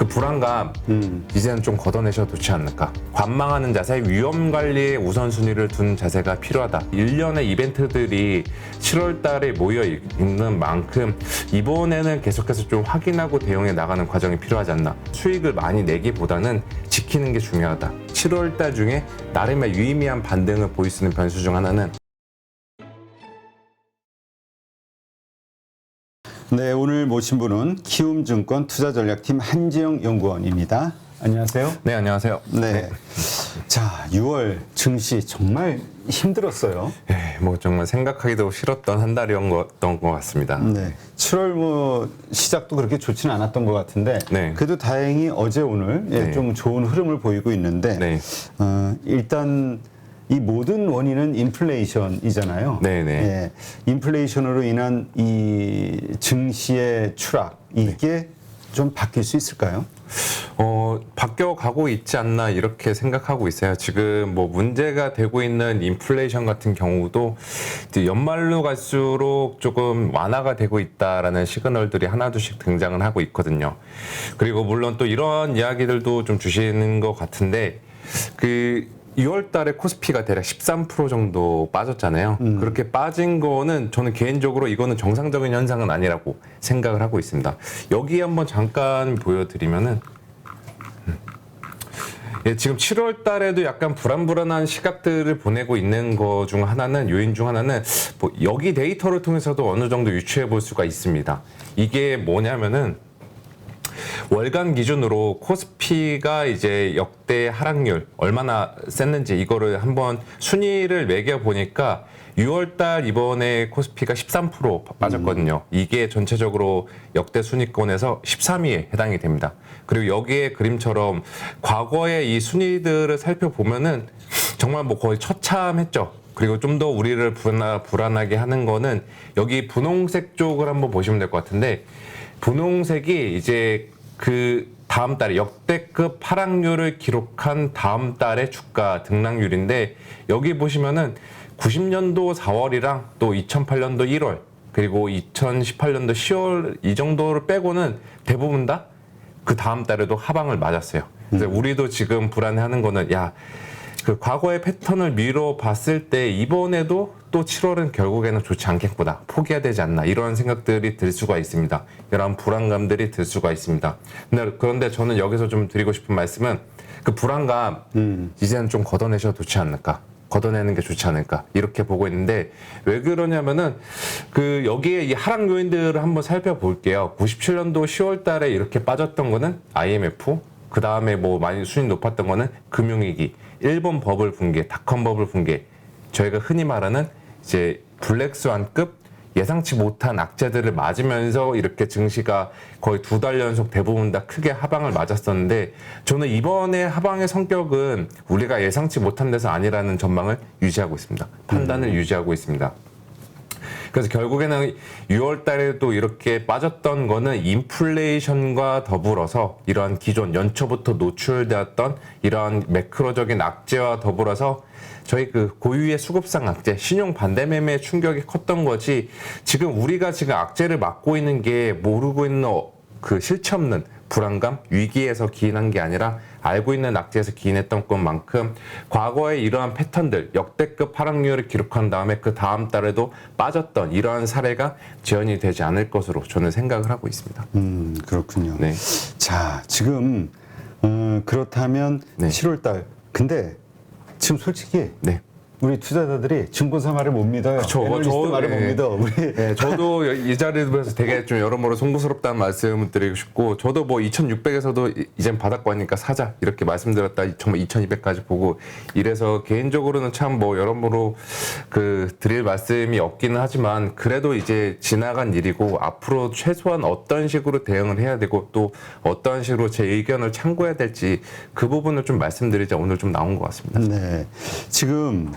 그 불안감 이제는 좀 걷어내셔도 좋지 않을까. 관망하는 자세, 위험 관리에 우선순위를 둔 자세가 필요하다. 일련의 이벤트들이 7월 달에 모여 있는 만큼 이번에는 계속해서 좀 확인하고 대응해 나가는 과정이 필요하지 않나. 수익을 많이 내기보다는 지키는 게 중요하다. 7월 달 중에 나름의 유의미한 반등을 보일 수 있는 변수 중 하나는 네, 오늘 모신 분은 키움증권 투자전략팀 한지영 연구원입니다. 안녕하세요. 네, 안녕하세요. 네. 자, 6월 증시 정말 힘들었어요. 네, 뭐 정말 생각하기도 싫었던 한 달이었던 것 같습니다. 네. 7월 뭐 시작도 그렇게 좋지는 않았던 것 같은데 네. 그래도 다행히 어제 오늘 네. 좀 좋은 흐름을 보이고 있는데 네. 일단 이 모든 원인은 인플레이션이잖아요. 네네. 예, 인플레이션으로 인한 이 증시의 추락 이게 좀 바뀔 수 있을까요? 바뀌어가고 있지 않나 이렇게 생각하고 있어요. 지금 뭐 문제가 되고 있는 인플레이션 같은 경우도 이제 연말로 갈수록 조금 완화가 되고 있다라는 시그널들이 하나둘씩 등장을 하고 있거든요. 그리고 물론 또 이런 이야기들도 좀 주시는 것 같은데 6월 달에 코스피가 대략 13% 정도 빠졌잖아요. 그렇게 빠진 거는 저는 개인적으로 이거는 정상적인 현상은 아니라고 생각을 하고 있습니다. 여기 한번 잠깐 보여드리면은 예, 지금 7월 달에도 약간 불안불안한 시각들을 보내고 있는 거 중 하나는 요인 중 하나는 뭐 여기 데이터를 통해서도 어느 정도 유추해 볼 수가 있습니다. 이게 뭐냐면은 월간 기준으로 코스피가 이제 역대 하락률 얼마나 셌는지 이거를 한번 순위를 매겨 보니까 6월 달 이번에 코스피가 13% 빠졌거든요. 이게 전체적으로 역대 순위권에서 13위에 해당이 됩니다. 그리고 여기에 그림처럼 과거의 이 순위들을 살펴보면은 정말 뭐 거의 처참했죠. 그리고 좀 더 우리를 불안하게 하는 거는 여기 분홍색 쪽을 한번 보시면 될 것 같은데 분홍색이 이제 그 다음 달에 역대급 하락률을 기록한 다음 달의 주가 등락률인데 여기 보시면은 90년도 4월이랑 또 2008년도 1월 그리고 2018년도 10월 이 정도를 빼고는 대부분 다 그 다음 달에도 하방을 맞았어요. 그래서 우리도 지금 불안해하는 거는 그 과거의 패턴을 미뤄 봤을 때 이번에도 또 7월은 결국에는 좋지 않겠구나, 포기해야 되지 않나 이런 생각들이 들 수가 있습니다. 이런 불안감들이 들 수가 있습니다. 그런데 저는 여기서 좀 드리고 싶은 말씀은 그 불안감 이제는 좀 걷어내셔도 좋지 않을까, 걷어내는 게 좋지 않을까 이렇게 보고 있는데 왜 그러냐면은 여기에 이 하락 요인들을 한번 살펴볼게요. 97년도 10월 달에 이렇게 빠졌던 거는 IMF, 그 다음에 뭐 많이 수익 높았던 거는 금융위기, 일본 버블 붕괴, 닷컴 버블 붕괴, 저희가 흔히 말하는 이제 블랙스완급 예상치 못한 악재들을 맞으면서 이렇게 증시가 거의 2달 연속 대부분 다 크게 하방을 맞았었는데 저는 이번에 하방의 성격은 우리가 예상치 못한 데서 아니라는 전망을 유지하고 있습니다. 판단을 유지하고 있습니다. 그래서 결국에는 6월 달에도 이렇게 빠졌던 거는 인플레이션과 더불어서 이러한 기존 연초부터 노출되었던 이러한 매크로적인 악재와 더불어서 저희 고유의 수급상 악재, 신용 반대매매 충격이 컸던 거지 지금 우리가 지금 악재를 맞고 있는 게 모르고 있는 실체 없는 불안감, 위기에서 기인한 게 아니라 알고 있는 악재에서 기인했던 것만큼 과거의 이러한 패턴들, 역대급 하락률을 기록한 다음에 그 다음 달에도 빠졌던 이러한 사례가 재현이 되지 않을 것으로 저는 생각을 하고 있습니다. 그렇군요. 네. 자, 지금 그렇다면 네. 7월 달 근데 지금 솔직히 네. 우리 투자자들이 증권사 말을 못 믿어요. 그쵸. 애널리스트 말을 못 믿어. 우리 저도 이 자리에서 되게 좀 여러모로 송구스럽다는 말씀을 드리고 싶고 저도 뭐 2600에서도 이젠 바닥 가니까 사자 이렇게 말씀드렸다 정말 2200까지 보고 이래서 개인적으로는 참 뭐 여러모로 드릴 말씀이 없기는 하지만 그래도 이제 지나간 일이고 앞으로 최소한 어떤 식으로 대응을 해야 되고 또 어떤 식으로 제 의견을 참고해야 될지 그 부분을 좀 말씀드리자 오늘 좀 나온 것 같습니다. 네. 지금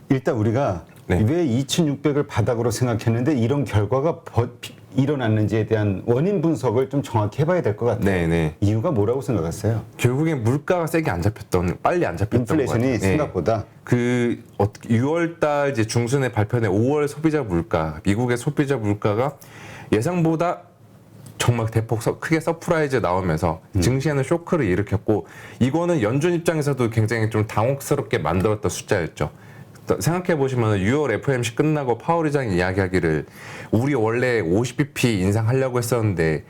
일단 우리가 네. 왜 2600을 바닥으로 생각했는데 이런 결과가 일어났는지에 대한 원인 분석을 좀 정확히 해봐야 될 것 같아요. 네네. 이유가 뭐라고 생각하세요? 결국엔 물가가 세게 안 잡혔던, 빨리 안 잡혔던 것 인플레이션이 같아요. 생각보다 6월달 이제 중순에 발표된 5월 소비자 물가, 미국의 소비자 물가가 예상보다 정말 대폭 크게 서프라이즈 나오면서 증시에는 쇼크를 일으켰고 이거는 연준 입장에서도 굉장히 좀 당혹스럽게 만들었던 숫자였죠. 생각해 보시면 6월 FOMC 끝나고 파월 의장이 이야기하기를 우리 원래 50bp 인상하려고 했었는데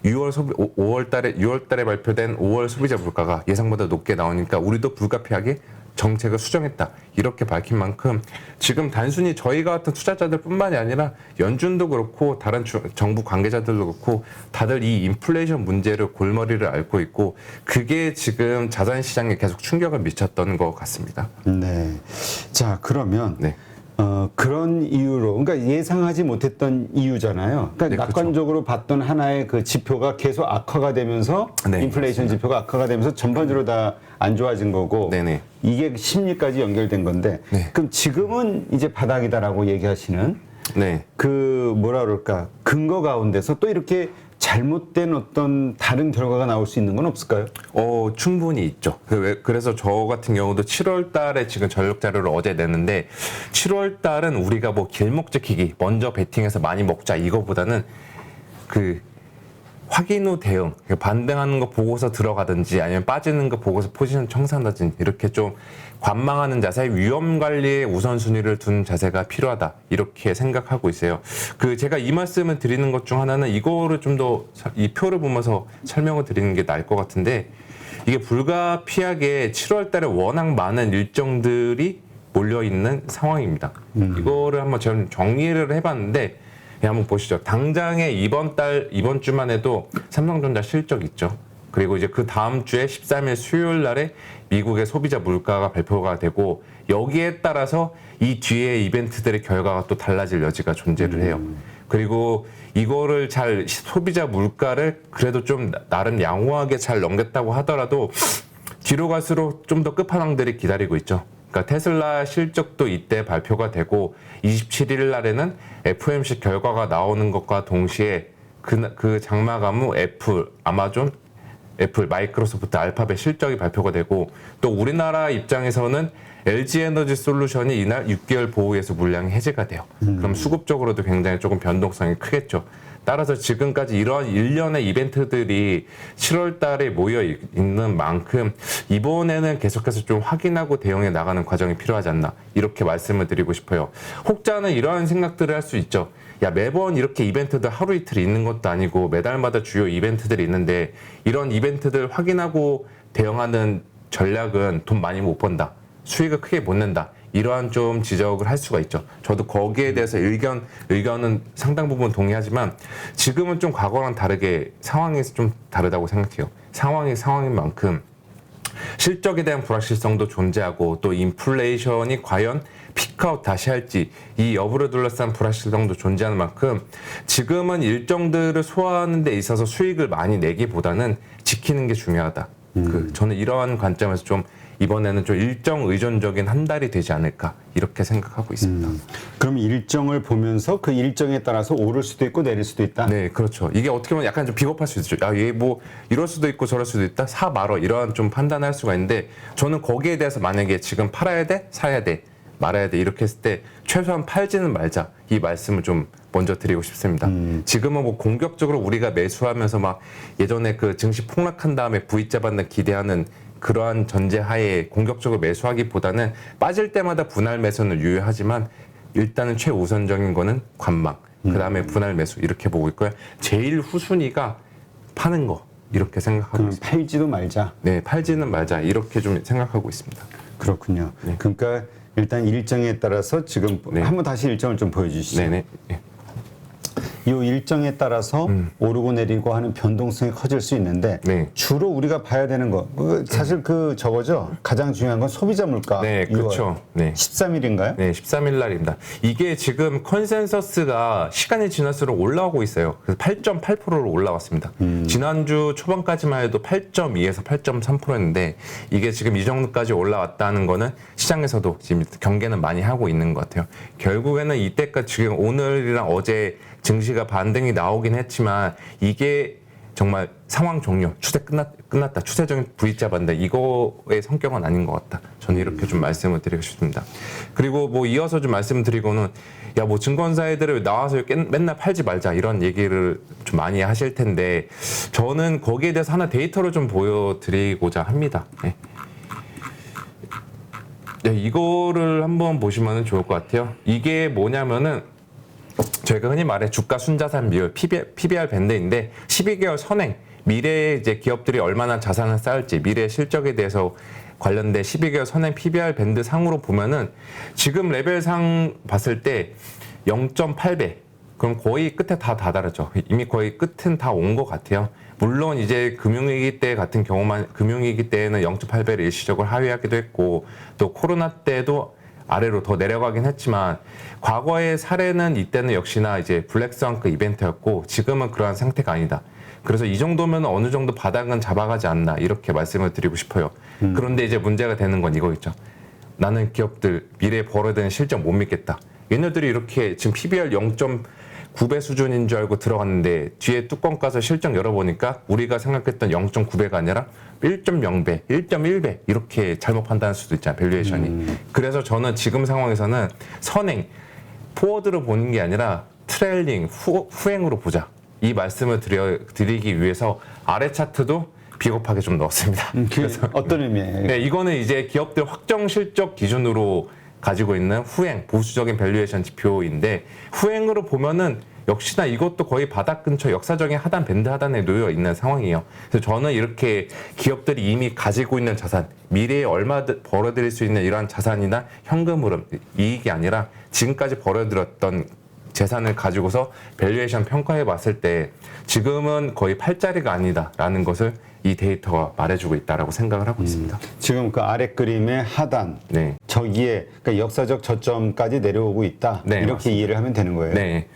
6월 달에 발표된 5월 소비자 물가가 예상보다 높게 나오니까 우리도 불가피하게 정책을 수정했다. 이렇게 밝힌 만큼 지금 단순히 저희가 같은 투자자들뿐만이 아니라 연준도 그렇고 다른 정부 관계자들도 그렇고 다들 이 인플레이션 문제를 골머리를 앓고 있고 그게 지금 자산 시장에 계속 충격을 미쳤던 것 같습니다. 네. 자, 그러면 네. 그런 이유로, 그러니까 예상하지 못했던 이유잖아요. 그러니까 네, 낙관적으로 봤던 하나의 그 지표가 계속 악화가 되면서 네, 인플레이션 맞습니다. 지표가 악화가 되면서 전반적으로 다 안 좋아진 거고 네네. 이게 심리까지 연결된 건데 네. 그럼 지금은 이제 바닥이다라고 얘기하시는 네. 그 뭐라 그럴까 근거 가운데서 또 이렇게 잘못된 어떤 다른 결과가 나올 수 있는 건 없을까요? 충분히 있죠. 그래서 저 같은 경우도 7월 달에 지금 전력 자료를 어제 냈는데 7월 달은 우리가 뭐 길목 지키기 먼저 베팅해서 많이 먹자 이거보다는 그 확인 후 대응, 반등하는 거 보고서 들어가든지 아니면 빠지는 거 보고서 포지션 청산하든지 이렇게 좀 관망하는 자세, 위험 관리에 우선순위를 둔 자세가 필요하다 이렇게 생각하고 있어요. 제가 이 말씀을 드리는 것 중 하나는 이거를 좀 더 이 표를 보면서 설명을 드리는 게 나을 것 같은데 이게 불가피하게 7월 달에 워낙 많은 일정들이 몰려 있는 상황입니다. 이거를 한번 저는 정리를 해봤는데 한번 보시죠. 당장에 이번 주만 해도 삼성전자 실적 있죠. 그리고 이제 그 다음 주에 13일 수요일 날에 미국의 소비자 물가가 발표가 되고 여기에 따라서 이 뒤에 이벤트들의 결과가 또 달라질 여지가 존재를 해요. 그리고 이거를 소비자 물가를 그래도 좀 나름 양호하게 잘 넘겼다고 하더라도 뒤로 갈수록 좀 더 끝판왕들이 기다리고 있죠. 그러니까 테슬라 실적도 이때 발표가 되고 27일 날에는 FOMC 결과가 나오는 것과 동시에 그 장마감 후 아마존, 애플, 마이크로소프트, 알파벳 실적이 발표가 되고 또 우리나라 입장에서는 LG에너지 솔루션이 이날 6개월 보호에서 물량이 해제가 돼요. 그럼 수급적으로도 굉장히 조금 변동성이 크겠죠. 따라서 지금까지 이러한 일련의 이벤트들이 7월 달에 모여 있는 만큼 이번에는 계속해서 좀 확인하고 대응해 나가는 과정이 필요하지 않나 이렇게 말씀을 드리고 싶어요. 혹자는 이러한 생각들을 할 수 있죠. 야, 매번 이렇게 이벤트들 하루 이틀 있는 것도 아니고 매달마다 주요 이벤트들이 있는데 이런 이벤트들 확인하고 대응하는 전략은 돈 많이 못 번다. 수익을 크게 못 낸다. 이러한 좀 지적을 할 수가 있죠. 저도 거기에 대해서 의견은 상당 부분 동의하지만 지금은 좀 과거랑 다르게 상황이 좀 다르다고 생각해요. 상황인 만큼 실적에 대한 불확실성도 존재하고 또 인플레이션이 과연 피크아웃 다시 할지 이 여부를 둘러싼 불확실성도 존재하는 만큼 지금은 일정들을 소화하는 데 있어서 수익을 많이 내기보다는 지키는 게 중요하다. 저는 이러한 관점에서 좀 이번에는 좀 일정 의존적인 한 달이 되지 않을까 이렇게 생각하고 있습니다. 그럼 일정을 보면서 그 일정에 따라서 오를 수도 있고 내릴 수도 있다? 네, 그렇죠. 이게 어떻게 보면 약간 좀 비겁할 수 있죠. 얘 뭐 이럴 수도 있고 저럴 수도 있다. 사 말어 이러한 좀 판단할 수가 있는데 저는 거기에 대해서 만약에 지금 팔아야 돼, 사야 돼, 말아야 돼 이렇게 했을 때 최소한 팔지는 말자 이 말씀을 좀 먼저 드리고 싶습니다. 지금은 뭐 공격적으로 우리가 매수하면서 막 예전에 그 증시 폭락한 다음에 V자 받는 기대하는 그러한 전제하에 공격적으로 매수하기보다는 빠질 때마다 분할 매수는 유효하지만 일단은 최우선적인 거는 관망, 그 다음에 분할 매수 이렇게 보고 있고요. 제일 후순위가 파는 거 이렇게 생각하고 그럼 있습니다. 팔지도 말자. 네, 팔지는 말자 이렇게 좀 생각하고 있습니다. 그렇군요. 네. 그러니까 일단 일정에 따라서 지금 네. 한번 다시 일정을 좀 보여주시죠. 네네. 네. 이 일정에 따라서 오르고 내리고 하는 변동성이 커질 수 있는데 네. 주로 우리가 봐야 되는 거 사실 저거죠. 가장 중요한 건 소비자 물가. 네, 그렇죠. 네. 13일인가요? 네, 13일 날입니다. 이게 지금 컨센서스가 시간이 지날수록 올라오고 있어요. 그래서 8.8%로 올라왔습니다. 지난주 초반까지만 해도 8.2에서 8.3%였는데 이게 지금 이 정도까지 올라왔다는 거는 시장에서도 지금 경계는 많이 하고 있는 것 같아요. 결국에는 이때까지 지금 오늘이랑 어제 증시가 반등이 나오긴 했지만 이게 정말 상황 종료, 추세 끝났다, 추세적인 V자 반대 이거의 성격은 아닌 것 같다. 저는 이렇게 좀 말씀을 드리고 싶습니다. 그리고 뭐 이어서 좀 말씀드리고는 야 뭐 증권사애들을 나와서 맨날 팔지 말자 이런 얘기를 좀 많이 하실 텐데 저는 거기에 대해서 하나 데이터를 좀 보여드리고자 합니다. 네. 네, 이거를 한번 보시면 좋을 것 같아요. 이게 뭐냐면은 저희가 흔히 말해 주가 순자산 비율 PBR 밴드인데 12개월 선행 미래에 이제 기업들이 얼마나 자산을 쌓을지 미래 실적에 대해서 관련된 12개월 선행 PBR 밴드 상으로 보면은 지금 레벨상 봤을 때 0.8배 그럼 거의 끝에 다 다다르죠. 이미 거의 끝은 다 온 것 같아요. 물론 이제 금융위기 때 같은 경우만 금융위기 때에는 0.8배를 일시적으로 하회하기도 했고 또 코로나 때도 아래로 더 내려가긴 했지만 과거의 사례는 이때는 역시나 이제 블랙스완급 이벤트였고 지금은 그러한 상태가 아니다. 그래서 이 정도면 어느 정도 바닥은 잡아가지 않나 이렇게 말씀을 드리고 싶어요. 그런데 이제 문제가 되는 건 이거겠죠. 나는 기업들 미래에 벌어야 실적 못 믿겠다. 얘네들이 이렇게 지금 PBR 0.9배 수준인 줄 알고 들어갔는데 뒤에 뚜껑 까서 실적 열어보니까 우리가 생각했던 0.9배가 아니라 1.0배, 1.1배 이렇게 잘못 판단할 수도 있잖아요. 밸류에이션이. 그래서 저는 지금 상황에서는 선행, 포워드로 보는 게 아니라 트레일링, 후행으로 보자. 이 말씀을 드리기 위해서 아래 차트도 비겁하게 좀 넣었습니다. 그래서 어떤 의미예요? 네, 이거는 이제 기업들 확정 실적 기준으로 가지고 있는 후행, 보수적인 밸류에이션 지표인데 후행으로 보면은 역시나 이것도 거의 바닥 근처 역사적인 하단 밴드 하단에 놓여 있는 상황이에요. 그래서 저는 이렇게 기업들이 이미 가지고 있는 자산, 미래에 얼마 벌어들일 수 있는 이러한 자산이나 현금 흐름, 이익이 아니라 지금까지 벌어들였던 재산을 가지고서 밸류에이션 평가해 봤을 때 지금은 거의 팔자리가 아니다라는 것을 이 데이터가 말해주고 있다라고 생각을 하고 있습니다. 지금 그 아래 그림의 하단 네. 저기에 그러니까 역사적 저점까지 내려오고 있다. 네, 이렇게 맞습니다. 이해를 하면 되는 거예요. 네.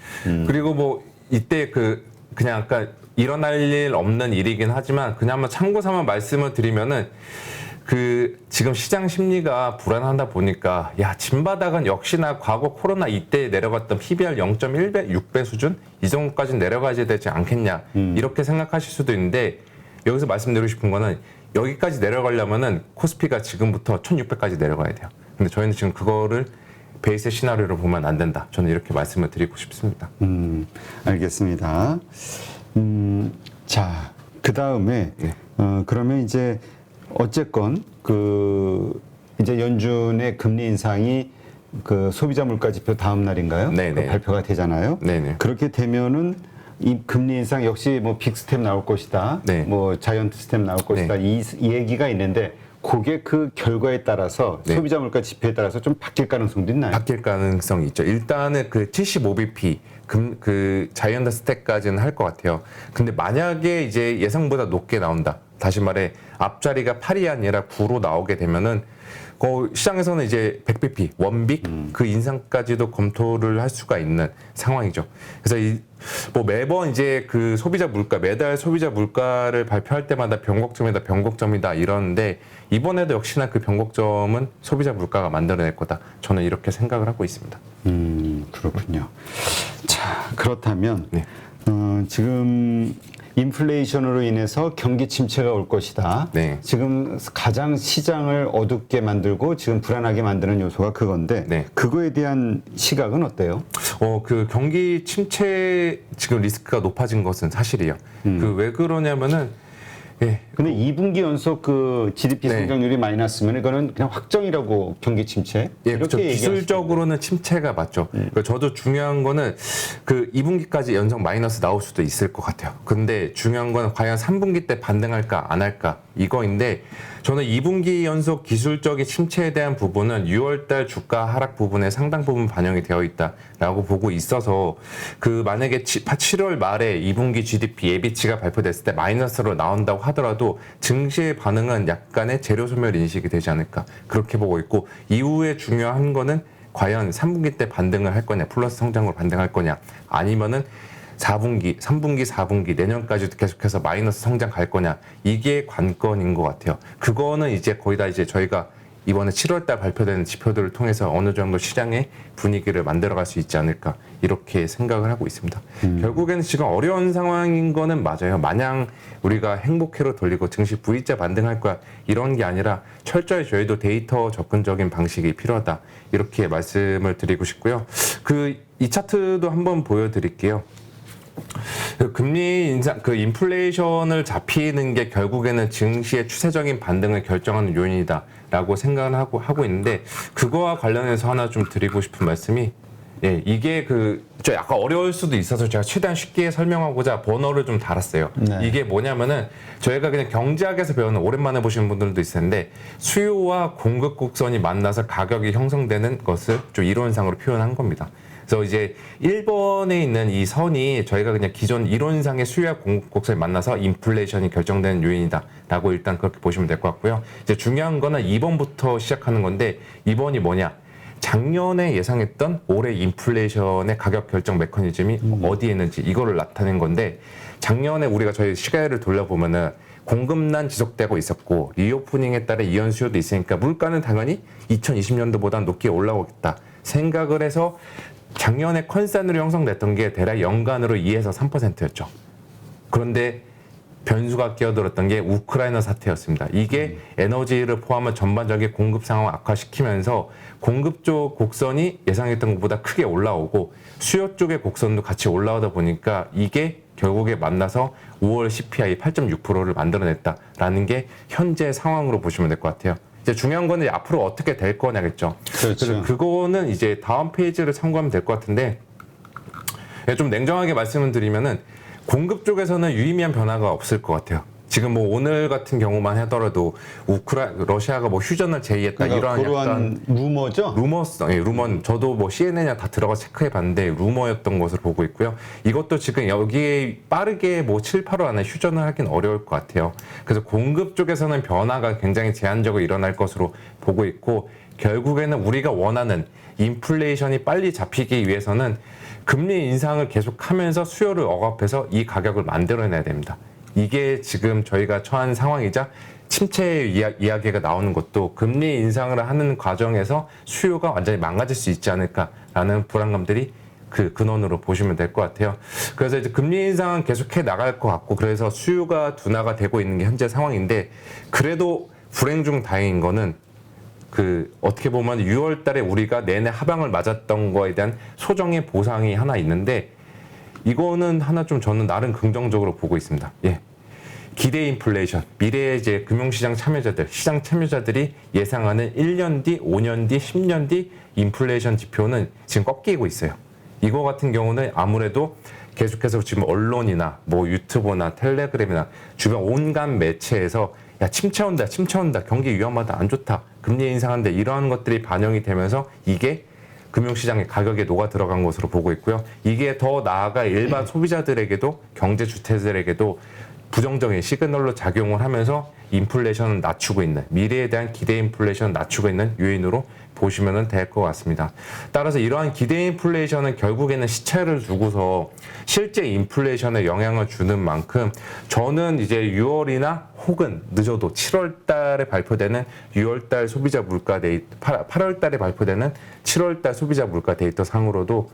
그리고 뭐 이때 그냥 아까 일어날 일 없는 일이긴 하지만 그냥 한번 참고 삼아 말씀을 드리면은 지금 시장 심리가 불안하다 보니까 야 진바닥은 역시나 과거 코로나 이때 내려갔던 PBR 0.1배, 6배 수준 이 정도까지 내려가야 되지 않겠냐 이렇게 생각하실 수도 있는데 여기서 말씀드리고 싶은 거는 여기까지 내려가려면은 코스피가 지금부터 1600까지 내려가야 돼요. 근데 저희는 지금 그거를 베이스 시나리오로 보면 안 된다. 저는 이렇게 말씀을 드리고 싶습니다. 알겠습니다. 자, 그 다음에 네. 그러면 이제 어쨌건 이제 연준의 금리 인상이 그 소비자 물가 지표 다음 날인가요? 네네. 발표가 되잖아요. 네네. 그렇게 되면은 이 금리 인상 역시 뭐 빅 스텝 나올 것이다. 네. 뭐 자이언트 스텝 나올 것이다. 이 얘기가 있는데 그게 그 결과에 따라서 네. 소비자 물가 지표에 따라서 좀 바뀔 가능성도 있나요? 바뀔 가능성이 있죠. 일단은 75bp 그 자이언트 스택까지는 할 것 같아요. 근데 만약에 이제 예상보다 높게 나온다. 다시 말해 앞자리가 8이 아니라 9로 나오게 되면은 시장에서는 이제 100bp 원빅 그 인상까지도 검토를 할 수가 있는 상황이죠. 그래서 뭐 매번 이제 그 소비자 물가 매달 소비자 물가를 발표할 때마다 변곡점이다 이러는데 이번에도 역시나 그 변곡점은 소비자 물가가 만들어낼 거다. 저는 이렇게 생각을 하고 있습니다. 그렇군요. 자, 그렇다면 네. 지금 인플레이션으로 인해서 경기 침체가 올 것이다. 네. 지금 가장 시장을 어둡게 만들고 지금 불안하게 만드는 요소가 그건데 네. 그거에 대한 시각은 어때요? 그 경기 침체 지금 리스크가 높아진 것은 사실이에요. 왜 그러냐면은 근데 2분기 연속 그 GDP 네. 성장률이 마이너스면 이거는 그냥 확정이라고 경기 침체 그렇죠. 이렇게 얘기할 기술적으로는 침체가 맞죠. 그러니까 저도 중요한 거는 2분기까지 연속 마이너스 나올 수도 있을 것 같아요. 근데 중요한 건 과연 3분기 때 반등할까 안 할까 이거인데 저는 2분기 연속 기술적인 침체에 대한 부분은 6월달 주가 하락 부분에 상당 부분 반영이 되어 있다라고 보고 있어서 만약에 7월 말에 2분기 GDP 예비치가 발표됐을 때 마이너스로 나온다고 하더라도 증시의 반응은 약간의 재료 소멸 인식이 되지 않을까 그렇게 보고 있고 이후에 중요한 거는 과연 3분기 때 반등을 할 거냐 플러스 성장으로 반등할 거냐 아니면은 4분기, 3분기, 4분기 내년까지도 계속해서 마이너스 성장 갈 거냐 이게 관건인 것 같아요. 그거는 이제 거의 다 이제 저희가 이번에 7월달 발표되는 지표들을 통해서 어느 정도 시장의 분위기를 만들어갈 수 있지 않을까 이렇게 생각을 하고 있습니다. 결국에는 지금 어려운 상황인 거는 맞아요. 마냥 우리가 행복회로 돌리고 증시 V자 반등할 거야 이런 게 아니라 철저히 저희도 데이터 접근적인 방식이 필요하다 이렇게 말씀을 드리고 싶고요. 이 차트도 한번 보여드릴게요. 금리 인상, 인플레이션을 잡히는 게 결국에는 증시의 추세적인 반등을 결정하는 요인이다라고 생각을 하고 있는데 그거와 관련해서 하나 좀 드리고 싶은 말씀이 이게 저 약간 어려울 수도 있어서 제가 최대한 쉽게 설명하고자 번호를 좀 달았어요. 네. 이게 뭐냐면은 저희가 그냥 경제학에서 배우는 오랜만에 보시는 분들도 있을 텐데 수요와 공급 곡선이 만나서 가격이 형성되는 것을 좀 이론상으로 표현한 겁니다. 그래서 이제 1번에 있는 이 선이 저희가 그냥 기존 이론상의 수요와 공급 곡선이 만나서 인플레이션이 결정되는 요인이다라고 일단 그렇게 보시면 될 것 같고요. 이제 중요한 거는 2번부터 시작하는 건데 2번이 뭐냐? 작년에 예상했던 올해 인플레이션의 가격 결정 메커니즘이 어디에 있는지 이거를 나타낸 건데 작년에 우리가 저희 시가를 돌려보면은 공급난 지속되고 있었고 리오프닝에 따라 이연 수요도 있으니까 물가는 당연히 2020년도보다 높게 올라오겠다 생각을 해서 작년에 컨센으로 형성됐던 게 대략 연간으로 2에서 3%였죠. 그런데 변수가 끼어들었던 게 우크라이나 사태였습니다. 이게 에너지를 포함한 전반적인 공급 상황을 악화시키면서 공급 쪽 곡선이 예상했던 것보다 크게 올라오고 수요 쪽의 곡선도 같이 올라오다 보니까 이게 결국에 만나서 5월 CPI 8.6%를 만들어냈다라는 게 현재 상황으로 보시면 될 것 같아요. 이제 중요한 거는 앞으로 어떻게 될 거냐겠죠. 그렇죠. 그래서 그거는 이제 다음 페이지를 참고하면 될 것 같은데 좀 냉정하게 말씀을 드리면은 공급 쪽에서는 유의미한 변화가 없을 것 같아요. 지금 뭐 오늘 같은 경우만 하더라도 러시아가 뭐 휴전을 제의했다 그러니까 이런 그러한 약간 루머죠? 루머. 저도 뭐 CNN이나 다 들어가 체크해 봤는데 루머였던 것으로 보고 있고요. 이것도 지금 여기에 빠르게 뭐 7, 8월 안에 휴전을 하긴 어려울 것 같아요. 그래서 공급 쪽에서는 변화가 굉장히 제한적으로 일어날 것으로 보고 있고 결국에는 우리가 원하는 인플레이션이 빨리 잡히기 위해서는 금리 인상을 계속하면서 수요를 억압해서 이 가격을 만들어내야 됩니다. 이게 지금 저희가 처한 상황이자 침체 이야기가 나오는 것도 금리 인상을 하는 과정에서 수요가 완전히 망가질 수 있지 않을까라는 불안감들이 그 근원으로 보시면 될 것 같아요. 그래서 이제 금리 인상은 계속해 나갈 것 같고 그래서 수요가 둔화가 되고 있는 게 현재 상황인데 그래도 불행 중 다행인 거는 어떻게 보면 6월 달에 우리가 내내 하방을 맞았던 거에 대한 소정의 보상이 하나 있는데 이거는 하나 좀 저는 나름 긍정적으로 보고 있습니다. 기대 인플레이션, 미래의 이제 금융시장 참여자들, 시장 참여자들이 예상하는 1년 뒤, 5년 뒤, 10년 뒤 인플레이션 지표는 지금 꺾이고 있어요. 이거 같은 경우는 아무래도 계속해서 지금 언론이나 뭐 유튜브나 텔레그램이나 주변 온갖 매체에서 야 침체 온다, 경기 위험하다, 안 좋다, 금리 인상한다 이러한 것들이 반영이 되면서 이게 금융시장의 가격에 녹아 들어간 것으로 보고 있고요. 이게 더 나아가 일반 소비자들에게도 경제 주체들에게도 부정적인 시그널로 작용을 하면서 인플레이션을 낮추고 있는 미래에 대한 기대 인플레이션을 낮추고 있는 요인으로 보시면 될 것 같습니다. 따라서 이러한 기대 인플레이션은 결국에는 시차를 두고서 실제 인플레이션에 영향을 주는 만큼 저는 이제 6월이나 혹은 늦어도 7월 달에 발표되는 6월 달 소비자 물가 데이터, 8월 달에 발표되는 7월 달 소비자 물가 데이터 상으로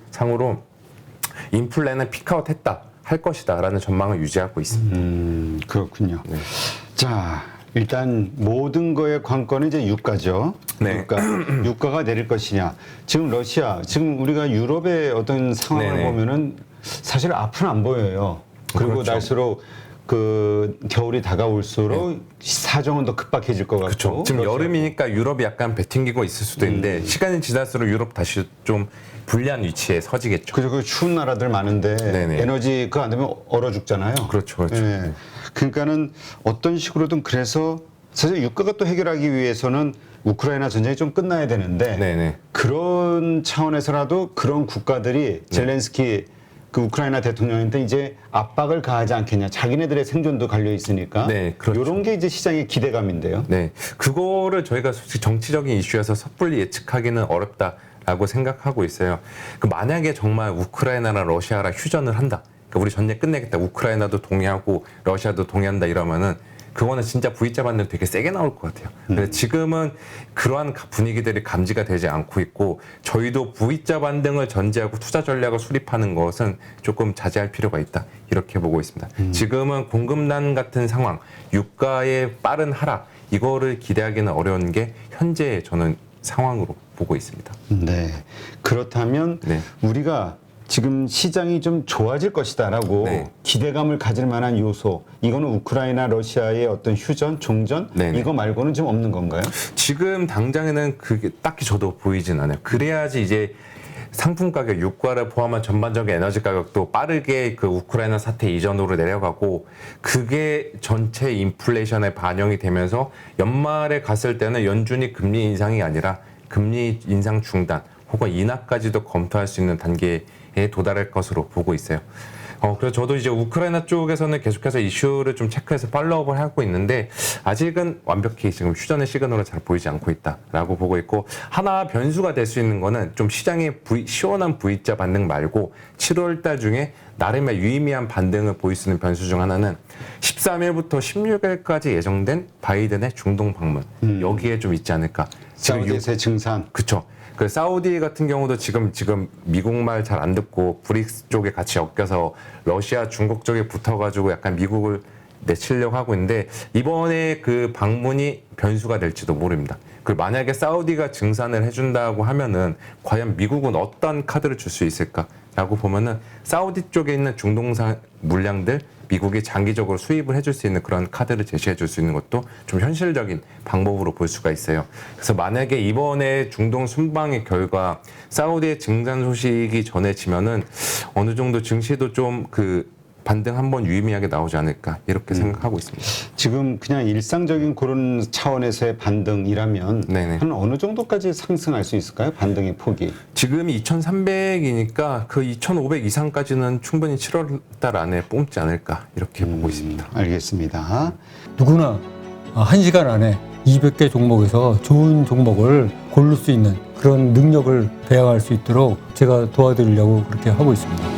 인플레는 피크아웃 했다. 할 것이다라는 전망을 유지하고 있습니다. 그렇군요. 네. 자, 일단 모든 거의 관건은 이제 유가죠. 네. 유가가 내릴 것이냐. 지금 지금 우리가 유럽의 어떤 상황을 네네. 보면은 사실 앞은 안 보여요. 그리고 그렇죠. 날수록 겨울이 다가올수록 사정은 더 급박해질 것 같고. 그렇죠. 지금 여름이니까 유럽이 약간 배팅기고 있을 수도 있는데 시간이 지날수록 유럽 다시 좀 불리한 위치에 서지겠죠. 그죠. 그 추운 나라들 많은데 네네. 에너지 그거 안 되면 얼어 죽잖아요. 그렇죠. 네. 그러니까는 어떤 식으로든 그래서 사실 유가가 또 해결하기 위해서는 우크라이나 전쟁이 좀 끝나야 되는데 네네. 그런 차원에서라도 그런 국가들이 젤렌스키 우크라이나 대통령한테 이제 압박을 가하지 않겠냐. 자기네들의 생존도 갈려 있으니까. 네, 그렇죠. 이런 게 이제 시장의 기대감인데요. 네, 그거를 저희가 솔직히 정치적인 이슈여서 섣불리 예측하기는 어렵다라고 생각하고 있어요. 만약에 정말 우크라이나나 러시아랑 휴전을 한다. 그러니까 우리 전쟁 끝내겠다. 우크라이나도 동의하고 러시아도 동의한다 이러면은 그거는 진짜 V자 반등 되게 세게 나올 것 같아요. 근데 지금은 그러한 분위기들이 감지가 되지 않고 있고 저희도 V자 반등을 전제하고 투자 전략을 수립하는 것은 조금 자제할 필요가 있다. 이렇게 보고 있습니다. 지금은 공급난 같은 상황, 유가의 빠른 하락 이거를 기대하기는 어려운 게 현재 저는 상황으로 보고 있습니다. 네. 그렇다면 네. 우리가 지금 시장이 좀 좋아질 것이다라고 네. 기대감을 가질 만한 요소, 이거는 우크라이나, 러시아의 어떤 휴전, 종전 네네. 이거 말고는 좀 없는 건가요? 지금 당장에는 그게 딱히 저도 보이진 않아요. 그래야지 이제 상품 가격, 유가를 포함한 전반적인 에너지 가격도 빠르게 그 우크라이나 사태 이전으로 내려가고 그게 전체 인플레이션에 반영이 되면서 연말에 갔을 때는 연준이 금리 인상이 아니라 금리 인상 중단 혹은 인하까지도 검토할 수 있는 단계에 도달할 것으로 보고 있어요. 그래서 저도 이제 우크라이나 쪽에서는 계속해서 이슈를 좀 체크해서 팔로우업을 하고 있는데 아직은 완벽히 지금 휴전의 시그널을 잘 보이지 않고 있다라고 보고 있고 하나 변수가 될 수 있는 거는 좀 시장의 시원한 V자 반등 말고 7월 달 중에 나름의 유의미한 반등을 보일 수 있는 변수 중 하나는 13일부터 16일까지 예정된 바이든의 중동 방문 여기에 좀 있지 않을까. 사우디에서의 증산. 그렇죠. 그 사우디 같은 경우도 지금 미국 말 잘 안 듣고 브릭스 쪽에 같이 엮여서 러시아, 중국 쪽에 붙어가지고 약간 미국을 내치려고 하고 있는데 이번에 그 방문이 변수가 될지도 모릅니다. 그리고 만약에 사우디가 증산을 해준다고 하면은 과연 미국은 어떤 카드를 줄 수 있을까라고 보면은 사우디 쪽에 있는 중동산 물량들 미국이 장기적으로 수입을 해줄 수 있는 그런 카드를 제시해 줄 수 있는 것도 좀 현실적인 방법으로 볼 수가 있어요. 그래서 만약에 이번에 중동 순방의 결과 사우디의 증산 소식이 전해지면은 어느 정도 증시도 좀 그 반등 한번 유의미하게 나오지 않을까 이렇게 생각하고 있습니다. 지금 그냥 일상적인 그런 차원에서의 반등이라면 네네. 한 어느 정도까지 상승할 수 있을까요? 반등의 폭이. 지금이 2,300이니까 그 2,500 이상까지는 충분히 7월 달 안에 뿜지 않을까 이렇게 보고 있습니다. 알겠습니다. 누구나 1시간 안에 200개 종목에서 좋은 종목을 고를 수 있는 그런 능력을 배양할 수 있도록 제가 도와드리려고 그렇게 하고 있습니다.